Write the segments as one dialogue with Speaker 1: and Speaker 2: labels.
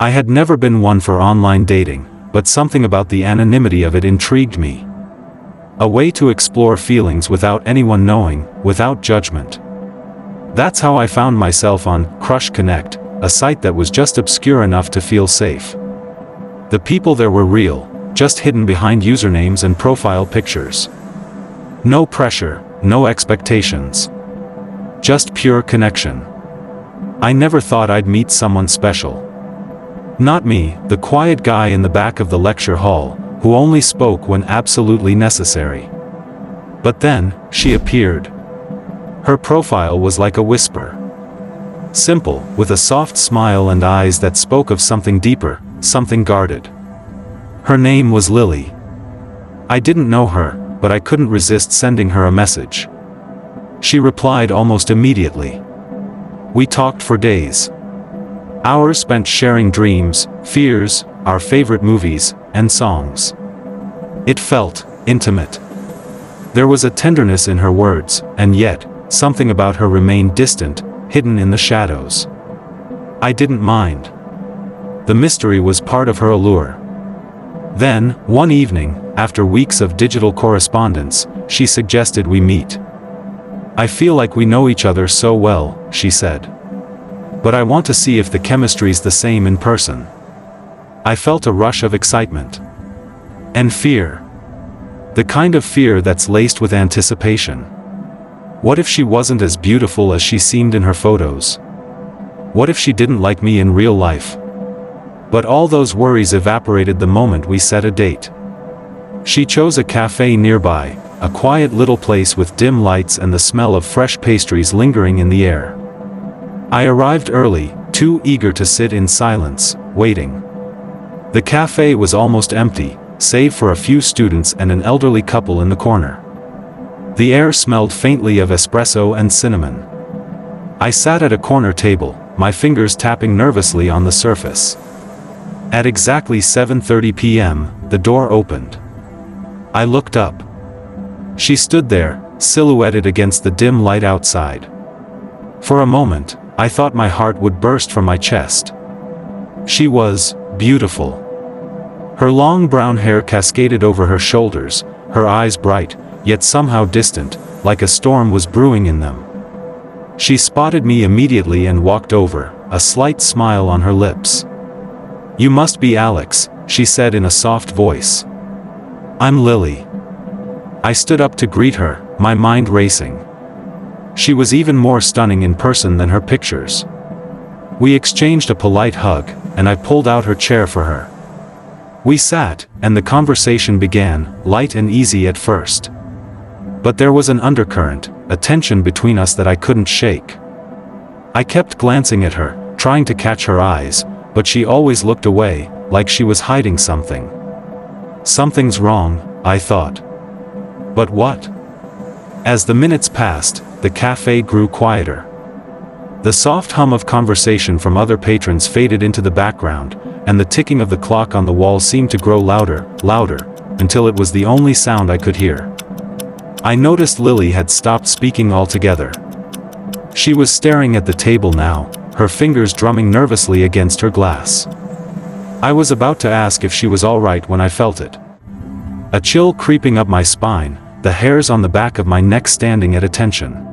Speaker 1: I had never been one for online dating, but something about the anonymity of it intrigued me. A way to explore feelings without anyone knowing, without judgment. That's how I found myself on Crush Connect, a site that was just obscure enough to feel safe. The people there were real, just hidden behind usernames and profile pictures. No pressure, no expectations. Just pure connection. I never thought I'd meet someone special. Not me, the quiet guy in the back of the lecture hall, who only spoke when absolutely necessary. But then, she appeared. Her profile was like a whisper. Simple, with a soft smile and eyes that spoke of something deeper, something guarded. Her name was Lily. I didn't know her, but I couldn't resist sending her a message. She replied almost immediately. We talked for days. Hours spent sharing dreams, fears, our favorite movies, and songs. It felt intimate. There was a tenderness in her words, and yet, something about her remained distant, hidden in the shadows. I didn't mind. The mystery was part of her allure. Then, one evening, after weeks of digital correspondence, she suggested we meet. I feel like we know each other so well, she said. But I want to see if the chemistry's the same in person. I felt a rush of excitement. And fear. The kind of fear that's laced with anticipation. What if she wasn't as beautiful as she seemed in her photos? What if she didn't like me in real life? But all those worries evaporated the moment we set a date. She chose a cafe nearby, a quiet little place with dim lights and the smell of fresh pastries lingering in the air. I arrived early, too eager to sit in silence, waiting. The cafe was almost empty, save for a few students and an elderly couple in the corner. The air smelled faintly of espresso and cinnamon. I sat at a corner table, my fingers tapping nervously on the surface. At exactly 7:30 p.m., the door opened. I looked up. She stood there, silhouetted against the dim light outside. For a moment, I thought my heart would burst from my chest. She was beautiful. Her long brown hair cascaded over her shoulders, her eyes bright, yet somehow distant, like a storm was brewing in them. She spotted me immediately and walked over, a slight smile on her lips. You must be Alex, she said in a soft voice. I'm Lily. I stood up to greet her, my mind racing. She was even more stunning in person than her pictures. We exchanged a polite hug, and I pulled out her chair for her. We sat, and the conversation began, light and easy at first. But there was an undercurrent, a tension between us that I couldn't shake. I kept glancing at her, trying to catch her eyes, but she always looked away, like she was hiding something. Something's wrong, I thought. But what? As the minutes passed, the cafe grew quieter. The soft hum of conversation from other patrons faded into the background, and the ticking of the clock on the wall seemed to grow louder, until it was the only sound I could hear. I noticed Lily had stopped speaking altogether. She was staring at the table now, her fingers drumming nervously against her glass. I was about to ask if she was all right when I felt it. A chill creeping up my spine, the hairs on the back of my neck standing at attention.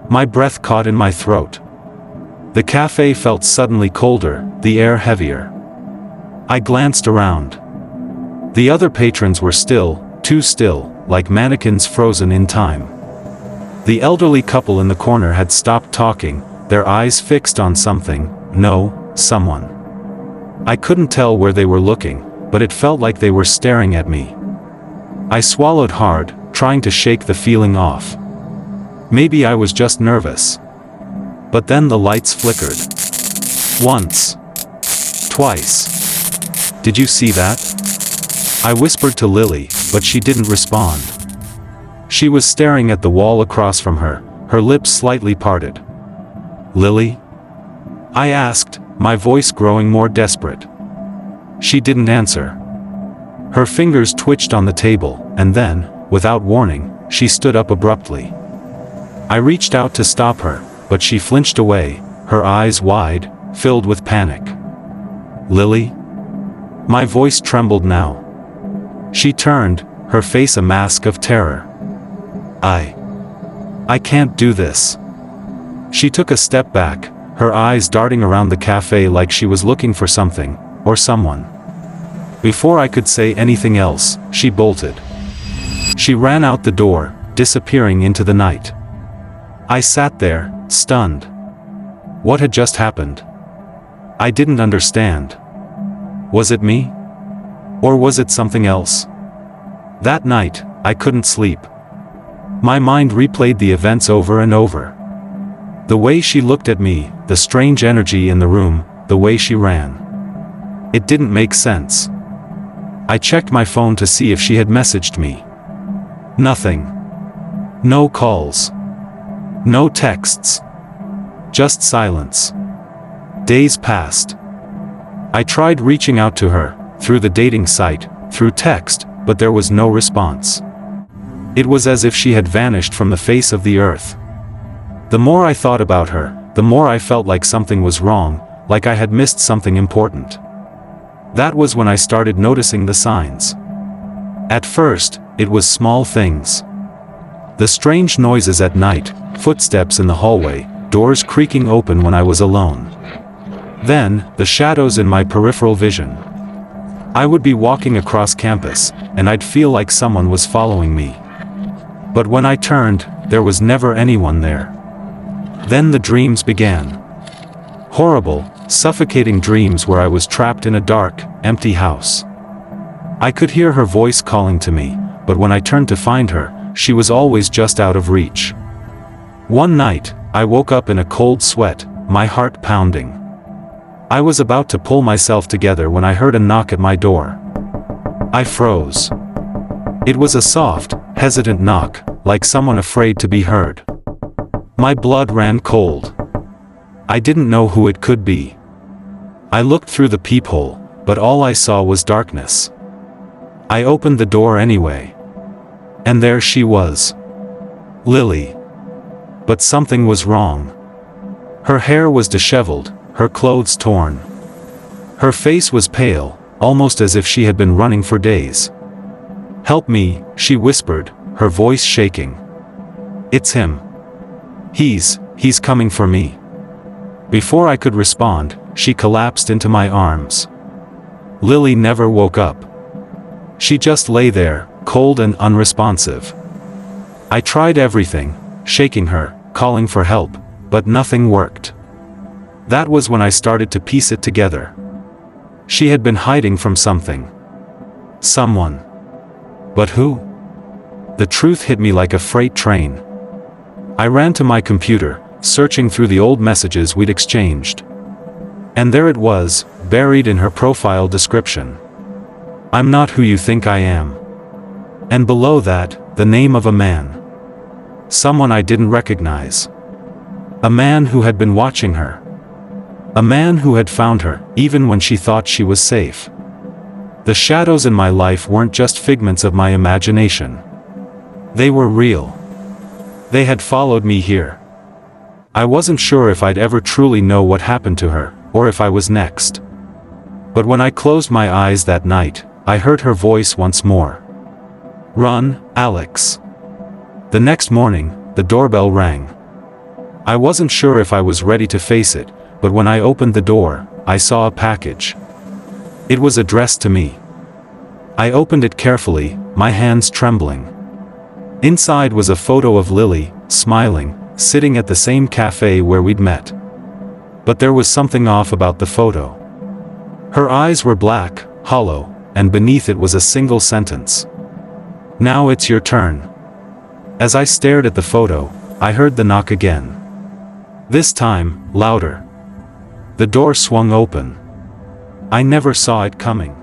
Speaker 1: My breath caught in my throat. The cafe felt suddenly colder, the air heavier. I glanced around. The other patrons were still, too still, like mannequins frozen in time. The elderly couple in the corner had stopped talking, their eyes fixed on something, someone. I couldn't tell where they were looking, but it felt like they were staring at me. I swallowed hard, trying to shake the feeling off. Maybe I was just nervous. But then the lights flickered. Once. Twice. Did you see that? I whispered to Lily, but she didn't respond. She was staring at the wall across from her, her lips slightly parted. Lily? I asked, my voice growing more desperate. She didn't answer. Her fingers twitched on the table, and then, without warning, she stood up abruptly. I reached out to stop her, but she flinched away, her eyes wide, filled with panic. Lily?" My voice trembled now. She turned, her face a mask of terror. I can't do this." She took a step back, her eyes darting around the cafe like she was looking for something, or someone. Before I could say anything else, she bolted. She ran out the door, disappearing into the night. I sat there, stunned. What had just happened? I didn't understand. Was it me? Or was it something else? That night, I couldn't sleep. My mind replayed the events over and over. The way she looked at me, the strange energy in the room, the way she ran. It didn't make sense. I checked my phone to see if she had messaged me. Nothing. No calls. No texts. Just silence. Days passed. I tried reaching out to her, through the dating site, through text, but there was no response. It was as if she had vanished from the face of the earth. The more I thought about her, the more I felt like something was wrong, like I had missed something important. That was when I started noticing the signs. At first, it was small things. The strange noises at night, footsteps in the hallway, doors creaking open when I was alone. Then, the shadows in my peripheral vision. I would be walking across campus, and I'd feel like someone was following me. But when I turned, there was never anyone there. Then the dreams began. Horrible, suffocating dreams where I was trapped in a dark, empty house. I could hear her voice calling to me, but when I turned to find her, she was always just out of reach. One night, I woke up in a cold sweat, my heart pounding. I was about to pull myself together when I heard a knock at my door. I froze. It was a soft, hesitant knock, like someone afraid to be heard. My blood ran cold. I didn't know who it could be. I looked through the peephole, but all I saw was darkness. I opened the door anyway. And there she was. Lily. But something was wrong. Her hair was disheveled, her clothes torn. Her face was pale, almost as if she had been running for days. "Help me," she whispered, her voice shaking. "It's him. He's coming for me." Before I could respond, she collapsed into my arms. Lily never woke up. She just lay there, cold and unresponsive. I tried everything, shaking her, calling for help, but nothing worked. That was when I started to piece it together. She had been hiding from something. Someone. But who? The truth hit me like a freight train. I ran to my computer, searching through the old messages we'd exchanged. And there it was, buried in her profile description. "I'm not who you think I am." And below that, the name of a man. Someone I didn't recognize. A man who had been watching her. A man who had found her, even when she thought she was safe. The shadows in my life weren't just figments of my imagination. They were real. They had followed me here. I wasn't sure if I'd ever truly know what happened to her, or if I was next. But when I closed my eyes that night, I heard her voice once more. "Run, Alex." The next morning, the doorbell rang. I wasn't sure if I was ready to face it, but when I opened the door, I saw a package. It was addressed to me. I opened it carefully, my hands trembling. Inside was a photo of Lily, smiling, sitting at the same cafe where we'd met. But there was something off about the photo. Her eyes were black, hollow, and beneath it was a single sentence. "Now it's your turn." As I stared at the photo, I heard the knock again. This time, louder. The door swung open. I never saw it coming.